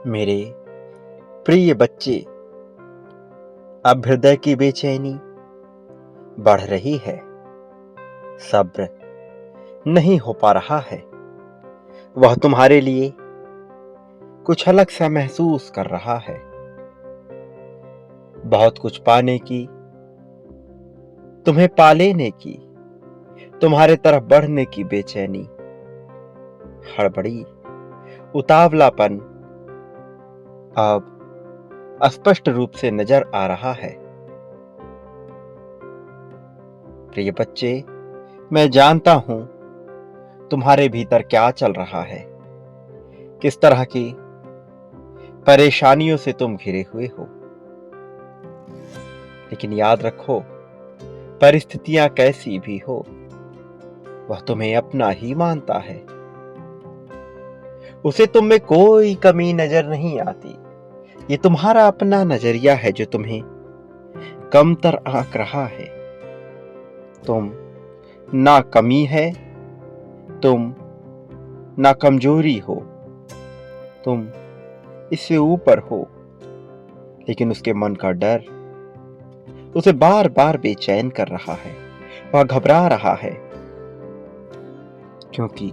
मेरे प्रिय बच्चे, अब हृदय की बेचैनी बढ़ रही है। सब्र नहीं हो पा रहा है। वह तुम्हारे लिए कुछ अलग सा महसूस कर रहा है। बहुत कुछ पाने की, तुम्हें पा लेने की, तुम्हारे तरफ बढ़ने की बेचैनी, हड़बड़ी, उतावलापन अब स्पष्ट रूप से नजर आ रहा है। प्रिय बच्चे, मैं जानता हूं तुम्हारे भीतर क्या चल रहा है, किस तरह की परेशानियों से तुम घिरे हुए हो। लेकिन याद रखो, परिस्थितियां कैसी भी हो, वह तुम्हें अपना ही मानता है। उसे तुम में कोई कमी नजर नहीं आती। ये तुम्हारा अपना नजरिया है जो तुम्हें कमतर आंक रहा है। तुम ना कमी है, तुम ना कमजोरी हो, तुम इससे ऊपर हो। लेकिन उसके मन का डर उसे बार बार बेचैन कर रहा है। वह घबरा रहा है क्योंकि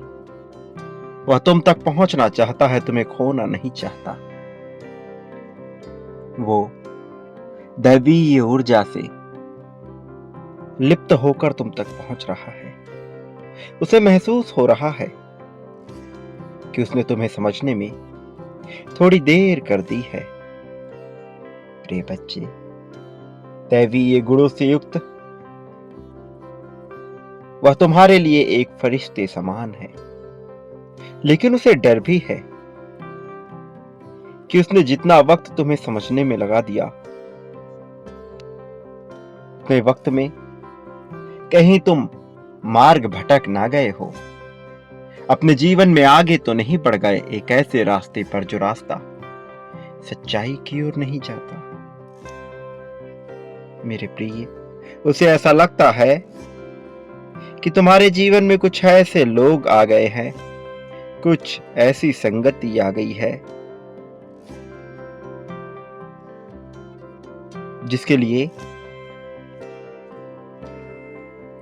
वह तुम तक पहुंचना चाहता है, तुम्हें खोना नहीं चाहता। वो दैवीय ऊर्जा से लिप्त होकर तुम तक पहुंच रहा है। उसे महसूस हो रहा है कि उसने तुम्हें समझने में थोड़ी देर कर दी है। प्रिय बच्चे, दैवीय गुणों से युक्त वह तुम्हारे लिए एक फरिश्ते समान है। लेकिन उसे डर भी है कि उसने जितना वक्त तुम्हें समझने में लगा दिया, उतने वक्त में कहीं तुम मार्ग भटक ना गए हो, अपने जीवन में आगे तो नहीं बढ़ गए एक ऐसे रास्ते पर जो रास्ता सच्चाई की ओर नहीं जाता। मेरे प्रिय, उसे ऐसा लगता है कि तुम्हारे जीवन में कुछ ऐसे लोग आ गए हैं, कुछ ऐसी संगति आ गई है जिसके लिए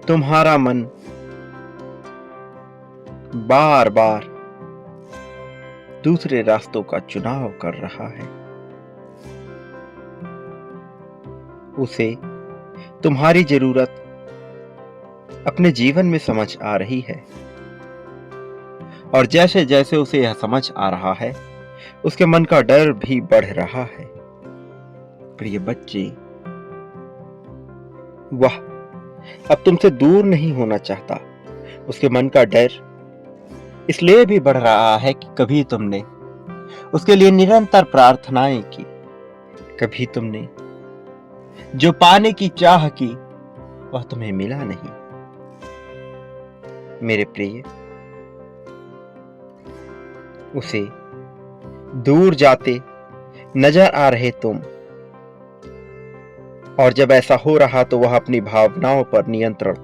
तुम्हारा मन बार बार दूसरे रास्तों का चुनाव कर रहा है। उसे तुम्हारी जरूरत अपने जीवन में समझ आ रही है, और जैसे जैसे उसे यह समझ आ रहा है, उसके मन का डर भी बढ़ रहा है। प्रिय बच्चे, वह अब तुमसे दूर नहीं होना चाहता। उसके मन का डर इसलिए भी बढ़ रहा है कि कभी तुमने उसके लिए निरंतर प्रार्थनाएं की, कभी तुमने जो पाने की चाह की वह तुम्हें मिला नहीं। मेरे प्रिय, उसे दूर जाते नजर आ रहे तुम, और जब ऐसा हो रहा तो वह अपनी भावनाओं पर नियंत्रण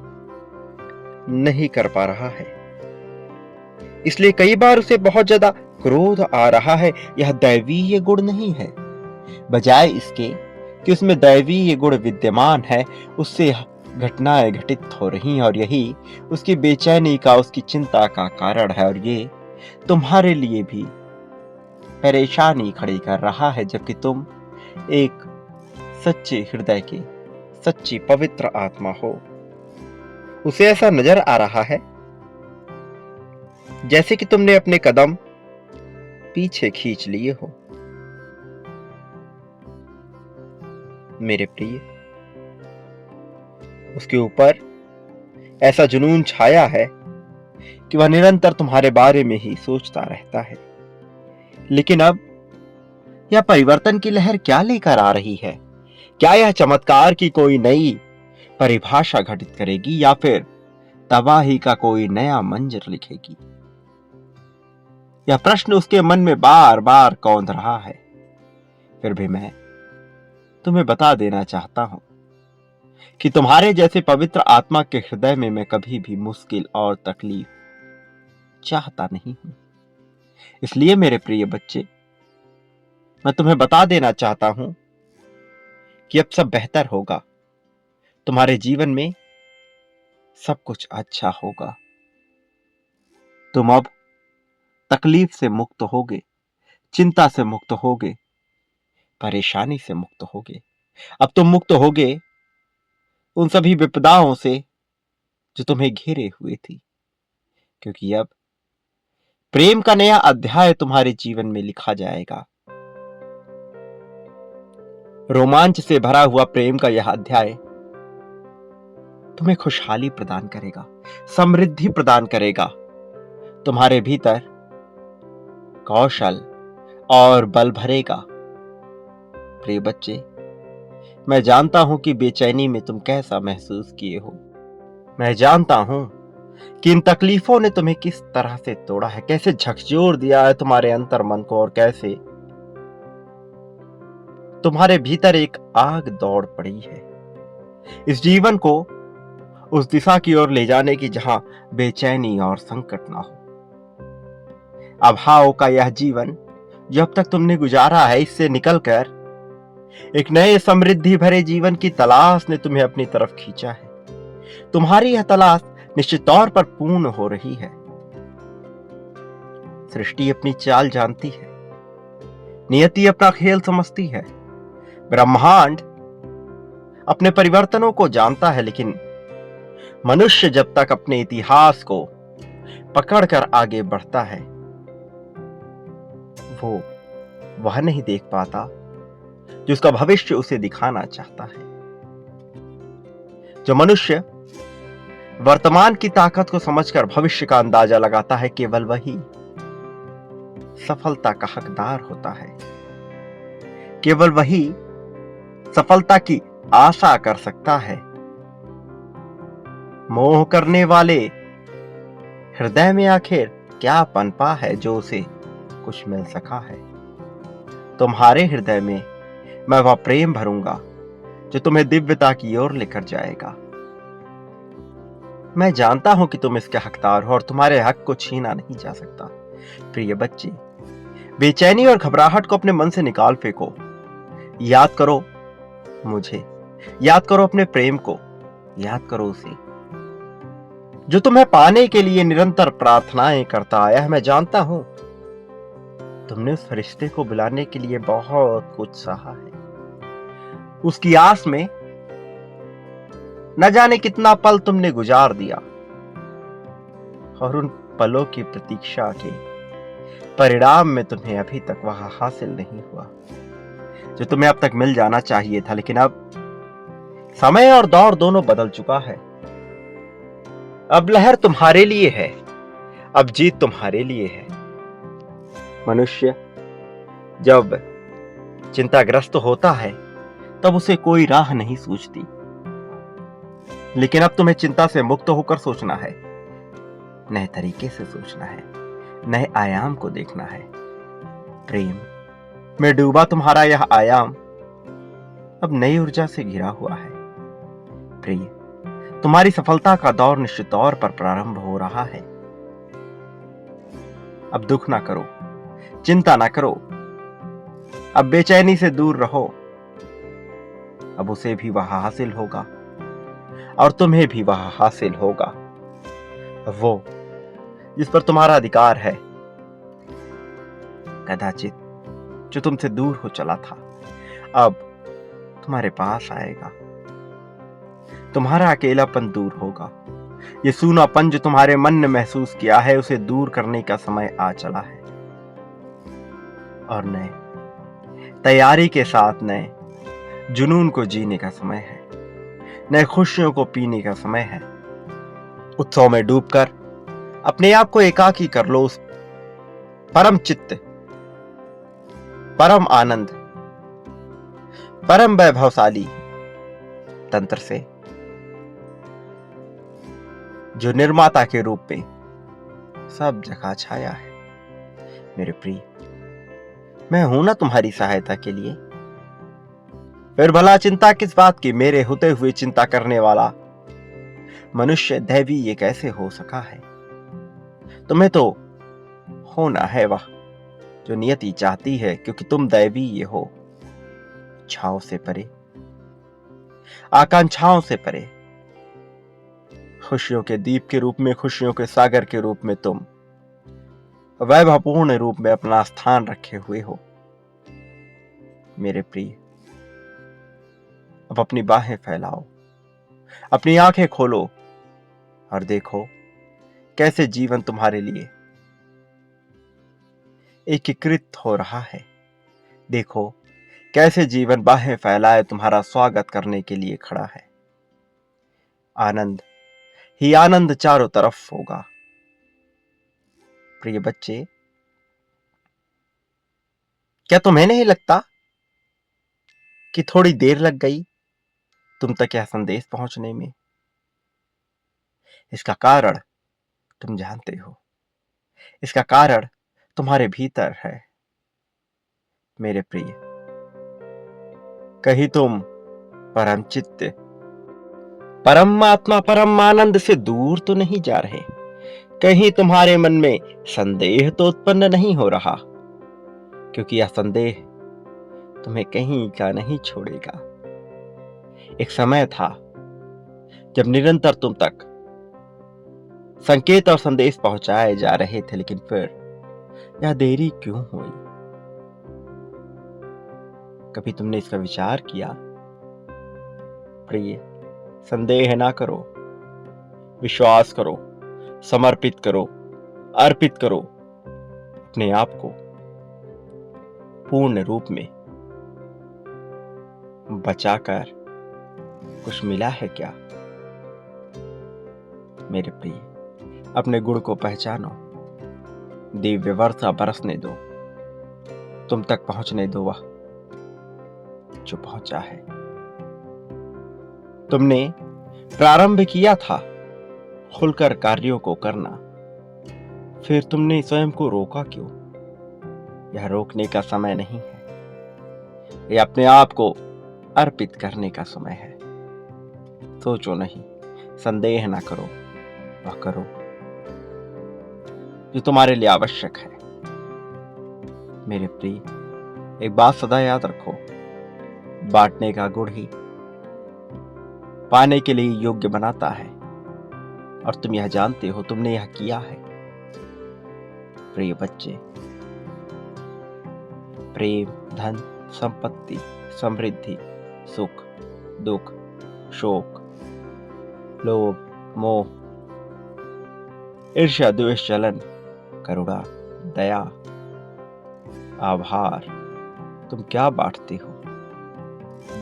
नहीं कर पा रहा है। इसलिए कई बार उसे बहुत ज्यादा क्रोध आ रहा है। यह दैवीय गुण नहीं है। बजाय इसके कि उसमें दैवीय गुण विद्यमान है, उससे घटनाएं घटित हो रही हैं, और यही उसकी बेचैनी का, उसकी चिंता का कारण है। और ये तुम्हारे लिए भी परेशानी खड़ी कर रहा है, जबकि तुम एक सच्चे हृदय के, सच्ची पवित्र आत्मा हो। उसे ऐसा नजर आ रहा है जैसे कि तुमने अपने कदम पीछे खींच लिए हो। मेरे प्रिय, उसके ऊपर ऐसा जुनून छाया है कि वह निरंतर तुम्हारे बारे में ही सोचता रहता है। लेकिन अब यह परिवर्तन की लहर क्या लेकर आ रही है? क्या यह चमत्कार की कोई नई परिभाषा घटित करेगी, या फिर तबाही का कोई नया मंजर लिखेगी? यह प्रश्न उसके मन में बार बार कौंध रहा है। फिर भी मैं तुम्हें बता देना चाहता हूं कि तुम्हारे जैसे पवित्र आत्मा के हृदय में मैं कभी भी मुश्किल और तकलीफ चाहता नहीं हूं। इसलिए मेरे प्रिय बच्चे, मैं तुम्हें बता देना चाहता हूं कि अब सब बेहतर होगा। तुम्हारे जीवन में सब कुछ अच्छा होगा। तुम अब तकलीफ से मुक्त होगे, चिंता से मुक्त होगे, परेशानी से मुक्त होगे। अब तुम मुक्त होगे उन सभी विपदाओं से जो तुम्हें घेरे हुए थी, क्योंकि अब प्रेम का नया अध्याय तुम्हारे जीवन में लिखा जाएगा। रोमांच से भरा हुआ प्रेम का यह अध्याय तुम्हें खुशहाली प्रदान करेगा, समृद्धि प्रदान करेगा। तुम्हारे भीतर कौशल और बल भरेगा। प्रिय बच्चे, मैं जानता हूं कि बेचैनी में तुम कैसा महसूस किए हो। मैं जानता हूं कि इन तकलीफों ने तुम्हें किस तरह से तोड़ा है, कैसे झकझोर दिया है तुम्हारे अंतर मन को, और कैसे तुम्हारे भीतर एक आग दौड़ पड़ी है इस जीवन को उस दिशा की ओर ले जाने की जहां बेचैनी और संकट ना हो। अभाव का यह जीवन जो अब तक तुमने गुजारा है, इससे निकलकर एक नए समृद्धि भरे जीवन की तलाश ने तुम्हें अपनी तरफ खींचा है। तुम्हारी यह तलाश निश्चित तौर पर पूर्ण हो रही है। सृष्टि अपनी चाल जानती है, नियति अपना खेल समझती है, ब्रह्मांड अपने परिवर्तनों को जानता है, लेकिन मनुष्य जब तक अपने इतिहास को पकड़कर आगे बढ़ता है, वो वह नहीं देख पाता जो उसका भविष्य उसे दिखाना चाहता है। जो मनुष्य वर्तमान की ताकत को समझकर भविष्य का अंदाजा लगाता है, केवल वही सफलता का हकदार होता है। केवल वही सफलता की आशा कर सकता है। मोह करने वाले हृदय में आखिर क्या पनपा है जो उसे कुछ मिल सका है। तुम्हारे हृदय में मैं वह प्रेम भरूंगा जो तुम्हें दिव्यता की ओर लेकर जाएगा। मैं जानता हूं कि तुम इसके हकदार हो और तुम्हारे हक को छीना नहीं जा सकता। प्रिय बच्चे, बेचैनी और घबराहट को अपने मन से निकाल फेंको। याद करो मुझे, याद करो अपने प्रेम को, याद करो उसे जो तुम्हें पाने के लिए निरंतर प्रार्थनाएं करता आया है। मैं जानता हूं तुमने उस फरिश्ते को बुलाने के लिए बहुत कुछ सहा है। उसकी आस में न जाने कितना पल तुमने गुजार दिया, और उन पलों की प्रतीक्षा के परिणाम में तुम्हें अभी तक वह हासिल नहीं हुआ जो तुम्हें अब तक मिल जाना चाहिए था। लेकिन अब समय और दौर दोनों बदल चुका है। अब लहर तुम्हारे लिए है, अब जीत तुम्हारे लिए है। मनुष्य जब चिंताग्रस्त होता है तब उसे कोई राह नहीं सूझती, लेकिन अब तुम्हें चिंता से मुक्त होकर सोचना है, नए तरीके से सोचना है, नए आयाम को देखना है। प्रेम में डूबा तुम्हारा यह आयाम अब नई ऊर्जा से घिरा हुआ है। प्रिय, तुम्हारी सफलता का दौर निश्चित तौर पर प्रारंभ हो रहा है। अब दुख ना करो, चिंता ना करो, अब बेचैनी से दूर रहो। अब उसे भी वह हासिल होगा और तुम्हें भी वह हासिल होगा, वो जिस पर तुम्हारा अधिकार है। कदाचित जो तुमसे दूर हो चला था अब तुम्हारे पास आएगा। तुम्हारा अकेलापन दूर होगा। ये सूनापन जो तुम्हारे मन ने महसूस किया है, उसे दूर करने का समय आ चला है, और नए तैयारी के साथ नए जुनून को जीने का समय है, नए खुशियों को पीने का समय है। उत्सव में डूबकर अपने आप को एकाकी कर लो उस परम चित्त, परम आनंद, परम वैभवशाली तंत्र से जो निर्माता के रूप में सब जगह छाया है। मेरे प्रिय, मैं हूं ना तुम्हारी सहायता के लिए। फिर भला चिंता किस बात की? मेरे होते हुए चिंता करने वाला मनुष्य दैवी ये कैसे हो सका है? तुम्हें तो होना है वह जो नियति चाहती है, क्योंकि तुम दैवी ये हो, छाओं से परे, आकांक्षाओं से परे, खुशियों के दीप के रूप में, खुशियों के सागर के रूप में तुम वैभवपूर्ण रूप में अपना स्थान रखे हुए हो। मेरे प्रिय, अब अपनी बाहें फैलाओ, अपनी आंखें खोलो और देखो कैसे जीवन तुम्हारे लिए एकीकृत हो रहा है। देखो कैसे जीवन बाहें फैलाए तुम्हारा स्वागत करने के लिए खड़ा है। आनंद ही आनंद चारों तरफ होगा। प्रिय बच्चे, क्या तुम्हें नहीं लगता कि थोड़ी देर लग गई तुम तक यह संदेश पहुंचने में? इसका कारण तुम जानते हो, इसका कारण तुम्हारे भीतर है। मेरे प्रिय, कहीं तुम परम चित्त, परम आत्मा, परम आनंद से दूर तो नहीं जा रहे? कहीं तुम्हारे मन में संदेह तो उत्पन्न नहीं हो रहा? क्योंकि यह संदेह तुम्हें कहीं का नहीं छोड़ेगा। एक समय था जब निरंतर तुम तक संकेत और संदेश पहुंचाए जा रहे थे, लेकिन फिर यह देरी क्यों हुई? कभी तुमने इसका विचार किया? प्रिय, संदेह ना करो, विश्वास करो, समर्पित करो, अर्पित करो अपने आप को पूर्ण रूप में। बचाकर कुछ मिला है क्या? मेरे प्रिय, अपने गुण को पहचानो, दिव्य वर्षा बरसने दो, तुम तक पहुंचने दो वह जो पहुंचा है। तुमने प्रारंभ किया था खुलकर कार्यों को करना, फिर तुमने स्वयं को रोका क्यों? यह रोकने का समय नहीं है, यह अपने आप को अर्पित करने का समय है। सोचो नहीं, संदेह ना करो, वह करो जो तुम्हारे लिए आवश्यक है। मेरे प्रिय, एक बात सदा याद रखो, बांटने का गुण ही पाने के लिए योग्य बनाता है, और तुम यह जानते हो, तुमने यह किया है। प्रिय बच्चे, प्रेम, धन, संपत्ति, समृद्धि, सुख, दुख, शोक, लोभ, मोह, ईर्ष्या, द्वेष, जलन, करुणा, दया, आभार, तुम क्या बांटते हो,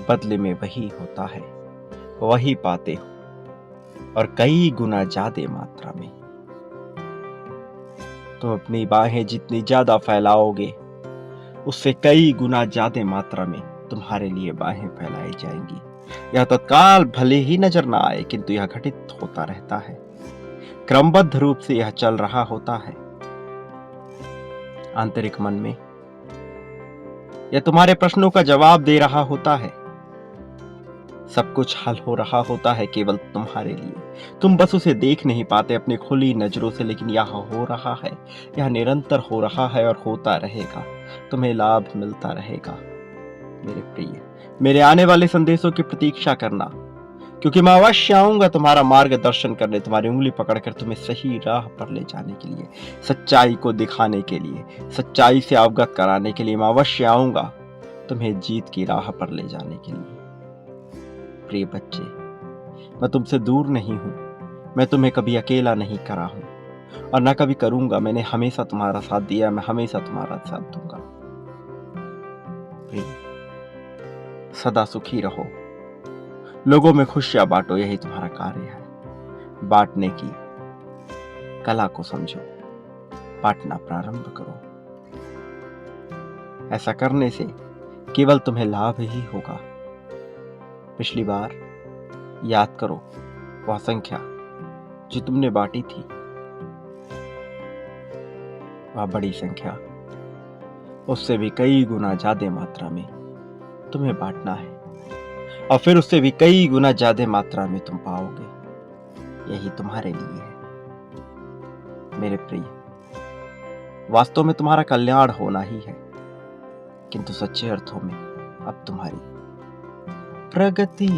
बदले में वही होता है, वही पाते हो, और कई गुना ज्यादा मात्रा में। तुम अपनी बाहें जितनी ज्यादा फैलाओगे, उससे कई गुना ज्यादा मात्रा में तुम्हारे लिए बाहें फैलाई जाएंगी। यह तत्काल भले ही नजर ना आए, किंतु यह घटित होता रहता है, क्रमबद्ध रूप से यह चल रहा होता है। आंतरिक मन में यह तुम्हारे प्रश्नों का जवाब दे रहा होता है। सब कुछ हल हो रहा होता है केवल तुम्हारे लिए। तुम बस उसे देख नहीं पाते अपनी खुली नजरों से, लेकिन यह हो रहा है, यह निरंतर हो रहा है और होता रहेगा। तुम्हें लाभ मिलता रहेगा। मेरे प्रिय, मेरे आने वाले संदेशों की प्रतीक्षा करना, क्योंकि मैं अवश्य आऊंगा तुम्हारा मार्गदर्शन करने, तुम्हारी उंगली पकड़कर तुम्हें सही राह पर ले जाने के लिए, सच्चाई को दिखाने के लिए, सच्चाई से अवगत कराने के लिए मैं अवश्य आऊंगा, तुम्हें जीत की राह पर ले जाने के लिए। प्रिय बच्चे, मैं तुमसे दूर नहीं हूं, मैं तुम्हें कभी अकेला नहीं करा हूं और न कभी करूंगा। मैंने हमेशा तुम्हारा साथ दिया, मैं हमेशा तुम्हारा साथ दूंगा। प्रिय, सदा सुखी रहो, लोगों में खुशियां बांटो, यही तुम्हारा कार्य है। बांटने की कला को समझो, बांटना प्रारंभ करो। ऐसा करने से केवल तुम्हें लाभ ही होगा। पिछली बार याद करो, वह संख्या जो तुमने बांटी थी, वह बड़ी संख्या, उससे भी कई गुना ज्यादा मात्रा में तुम्हें बांटना है, और फिर उससे भी कई गुना ज्यादा मात्रा में तुम पाओगे। यही तुम्हारे लिए है। मेरे प्रिय, वास्तव में तुम्हारा कल्याण होना ही है, किंतु सच्चे अर्थों में अब तुम्हारी प्रगति